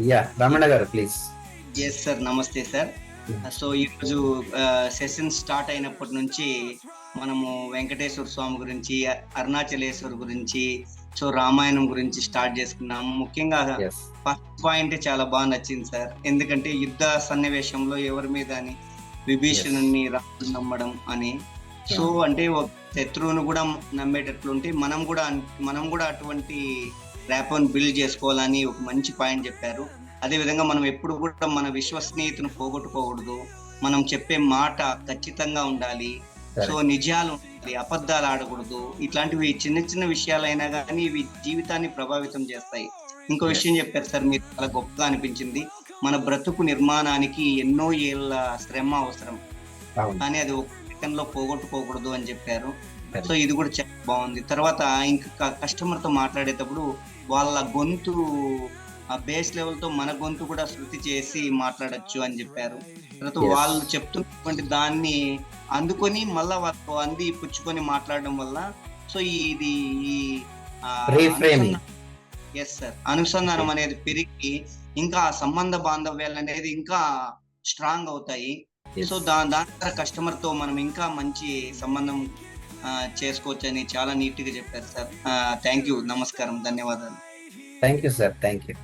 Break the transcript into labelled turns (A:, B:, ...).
A: Yeah Ramana గారు please.
B: Yes sir, నమస్తే sir. So ఈరోజు సెషన్ స్టార్ట్ అయినప్పటి నుంచి మనము వెంకటేశ్వర స్వామి గురించి, అరుణాచలేశ్వర్ గురించి, సో రామాయణం గురించి స్టార్ట్ చేసుకున్నాము. ముఖ్యంగా
A: ఎస్
B: ఫస్ట్ పాయింట్ చాలా బాగా నచ్చింది సార్. ఎందుకంటే యుద్ధ సన్నివేశంలో ఎవరి మీద అని విభీషణుని రాముని నమ్మడం అని. సో అంటే ఒక శత్రువును కూడా నమ్మేటట్లుంటే మనం కూడా అటువంటి ర్యాపోని బిల్డ్ చేసుకోవాలని ఒక మంచి పాయింట్ చెప్పారు. అదే విధంగా మనం ఎప్పుడు కూడా మన విశ్వసనీయతను పోగొట్టుకోకూడదు. మనం చెప్పే మాట ఖచ్చితంగా ఉండాలి. సో నిజాలు ఉండాలి, అబద్ధాలు ఆడకూడదు. ఇట్లాంటివి చిన్న చిన్న విషయాలైనా కానీ ఇవి జీవితాన్ని ప్రభావితం చేస్తాయి. ఇంకో విషయం చెప్పారు సార్, మీరు చాలా గొప్పగా అనిపించింది. మన బ్రతుకు నిర్మాణానికి ఎన్నో ఏళ్ళ శ్రమ అవసరం, కానీ అది ఒక సెకండ్ లో పోగొట్టుకోకూడదు అని చెప్పారు. సో ఇది కూడా చాలా బాగుంది. తర్వాత ఇంకా కస్టమర్ తో మాట్లాడేటప్పుడు వాళ్ళ గొంతు ఆ బేస్ లెవెల్ తో మన గొంతు కూడా శృతి చేసి మాట్లాడొచ్చు అని చెప్పారు. తర్వాత వాళ్ళు చెప్తున్నటువంటి దాన్ని అందుకొని మళ్ళా వాళ్ళు అంది పుచ్చుకొని మాట్లాడడం వల్ల సో ఇది ఎస్ సార్, అనుసంధానం అనేది పెరిగి ఇంకా ఆ సంబంధ బాంధవ్యాలు అనేది ఇంకా స్ట్రాంగ్ అవుతాయి. సో దాని ద్వారా కస్టమర్ తో మనం ఇంకా మంచి సంబంధం చేసుకోవచ్చు అని చాలా నీట్ గా చెప్పారు సార్. థ్యాంక్ యూ, నమస్కారం, ధన్యవాదాలు.
A: Thank you sir, thank you.